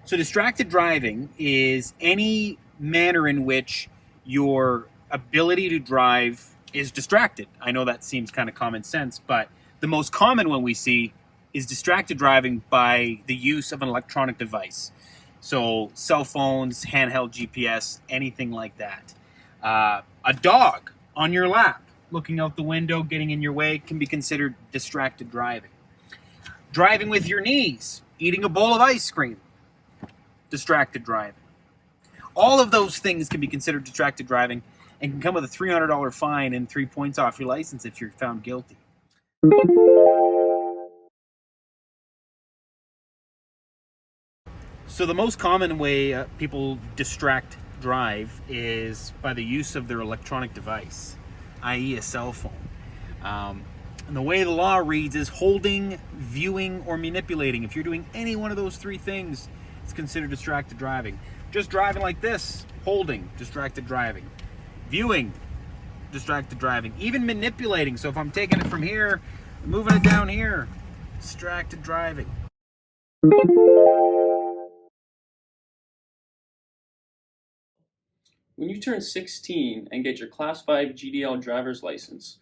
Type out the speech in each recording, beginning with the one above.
So distracted driving is any manner in which your ability to drive is distracted. I know that seems kind of common sense, but the most common one we see is distracted driving by the use of an electronic device. So cell phones, handheld GPS, anything like that. A dog on your lap, looking out the window, getting in your way, can be considered distracted driving. Driving with your knees, eating a bowl of ice cream, distracted driving. All of those things can be considered distracted driving and can come with a $300 fine and 3 points off your license if you're found guilty. So the most common way people distract drive is by the use of their electronic device, i.e. a cell phone. And the way the law reads is holding, viewing, or manipulating. If you're doing any one of those three things, it's considered distracted driving. Just driving like this, holding, distracted driving. Viewing, distracted driving. Even manipulating, so if I'm taking it from here, moving it down here, distracted driving. When you turn 16 and get your Class 5 GDL driver's license,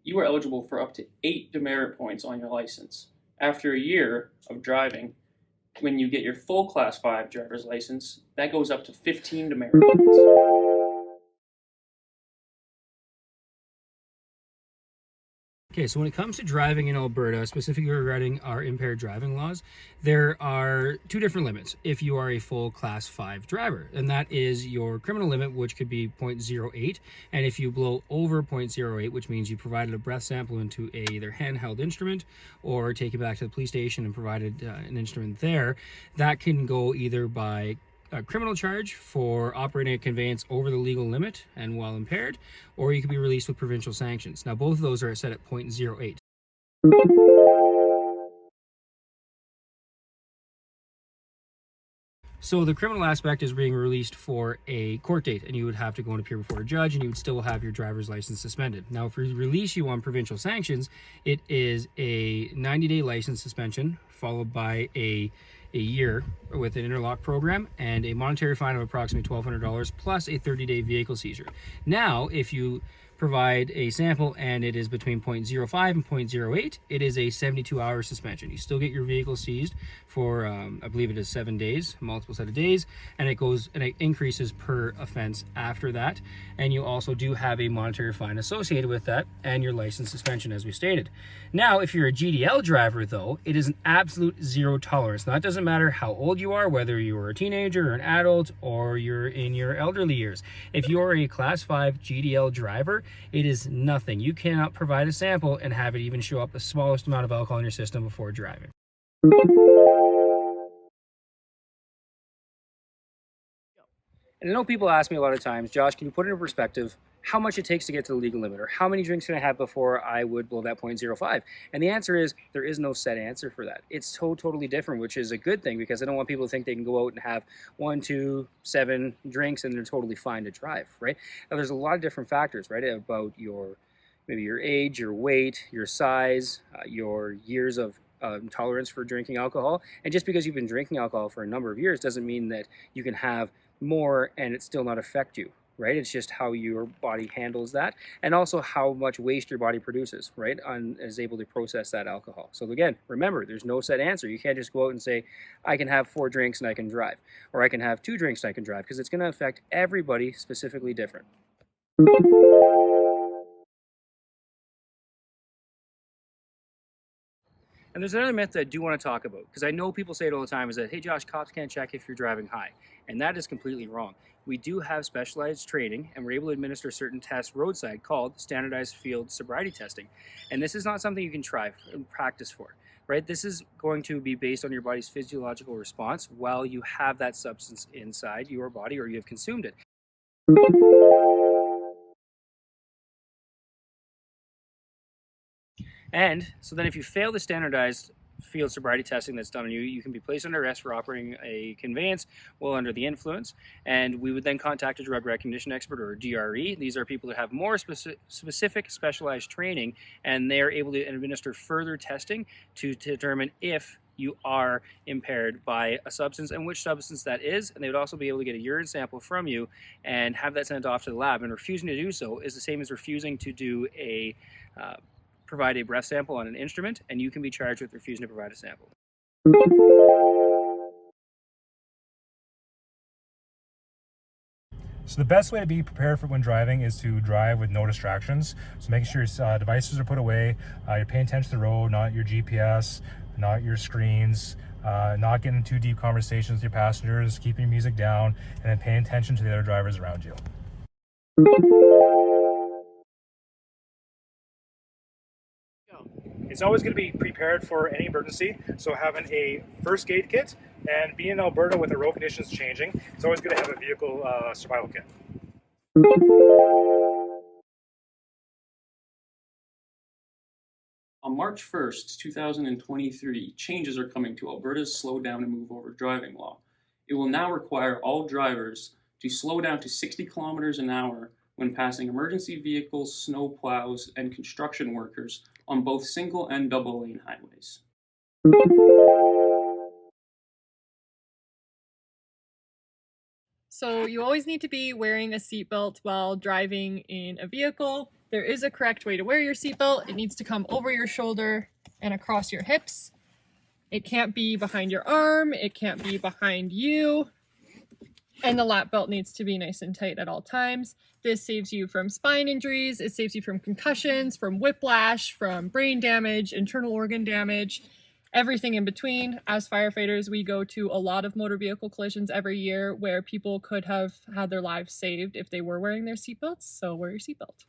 you are eligible for up to 8 demerit points on your license. After a year of driving, when you get your full Class 5 driver's license, that goes up to 15 demerit points. Okay, so when it comes to driving in Alberta, specifically regarding our impaired driving laws, there are two different limits if you are a full Class 5 driver, and that is your criminal limit, which could be 0.08, and if you blow over 0.08, which means you provided a breath sample into a either handheld instrument or take it back to the police station and provided an instrument there, that can go either by a criminal charge for operating a conveyance over the legal limit and while impaired, or you can be released with provincial sanctions. Now, both of those are set at 0.08. So the criminal aspect is being released for a court date, and you would have to go and appear before a judge, and you would still have your driver's license suspended. Now, if we release you on provincial sanctions, it is a 90-day license suspension followed by a year with an interlock program and a monetary fine of approximately $1,200 plus a 30-day vehicle seizure. Now, if you provide a sample and it is between 0.05 and 0.08, it is a 72-hour suspension. You still get your vehicle seized for, I believe it is 7 days, multiple set of days, and it increases per offense after that. And you also do have a monetary fine associated with that and your license suspension, as we stated. Now, if you're a GDL driver, though, it is an absolute zero tolerance. Now, it doesn't matter how old you are, whether you're a teenager or an adult or you're in your elderly years. If you're a Class 5 GDL driver, it is nothing. You cannot provide a sample and have it even show up the smallest amount of alcohol in your system before driving. And I know people ask me a lot of times, Josh, can you put into perspective how much it takes to get to the legal limit, or how many drinks can I have before I would blow that 0.05? And the answer is there is no set answer for that. It's totally different, which is a good thing, because I don't want people to think they can go out and have 1, 2, 7 drinks and they're totally fine to drive, right? Now, there's a lot of different factors, right, about maybe your age, your weight, your size, your years of tolerance for drinking alcohol. And just because you've been drinking alcohol for a number of years doesn't mean that you can have more and it still not affect you, right? It's just how your body handles that, and also how much waste your body produces, right, and is able to process that alcohol. So again, remember, there's no set answer. You can't just go out and say, I can have 4 drinks and I can drive, or I can have 2 drinks and I can drive, because it's going to affect everybody specifically different. And there's another myth that I do want to talk about, because I know people say it all the time, is that, hey Josh, cops can't check if you're driving high. And that is completely wrong. We do have specialized training, and we're able to administer certain tests roadside called standardized field sobriety testing. And this is not something you can try and practice for, right? This is going to be based on your body's physiological response while you have that substance inside your body or you have consumed it. And so then if you fail the standardized field sobriety testing that's done on you, you can be placed under arrest for operating a conveyance while under the influence, and we would then contact a drug recognition expert, or a DRE. These are people that have more specific specialized training, and they're able to administer further testing to determine if you are impaired by a substance and which substance that is, and they would also be able to get a urine sample from you and have that sent off to the lab. And refusing to do so is the same as refusing to do provide a breath sample on an instrument, and you can be charged with refusing to provide a sample. So the best way to be prepared for when driving is to drive with no distractions. So making sure your devices are put away, you're paying attention to the road, not your GPS, not your screens, not getting too deep conversations with your passengers, keeping your music down, and then paying attention to the other drivers around you. It's always going to be prepared for any emergency, so having a first aid kit, and being in Alberta with the road conditions changing, it's always good to have a vehicle survival kit. On March 1st, 2023, changes are coming to Alberta's slow down and move over driving law. It will now require all drivers to slow down to 60 kilometers an hour when passing emergency vehicles, snow plows, and construction workers on both single and double lane highways. So you always need to be wearing a seatbelt while driving in a vehicle. There is a correct way to wear your seatbelt. It needs to come over your shoulder and across your hips. It can't be behind your arm. It can't be behind you. And the lap belt needs to be nice and tight at all times. This saves you from spine injuries. It saves you from concussions, from whiplash, from brain damage, internal organ damage, everything in between. As firefighters, we go to a lot of motor vehicle collisions every year where people could have had their lives saved if they were wearing their seatbelts. So wear your seatbelt.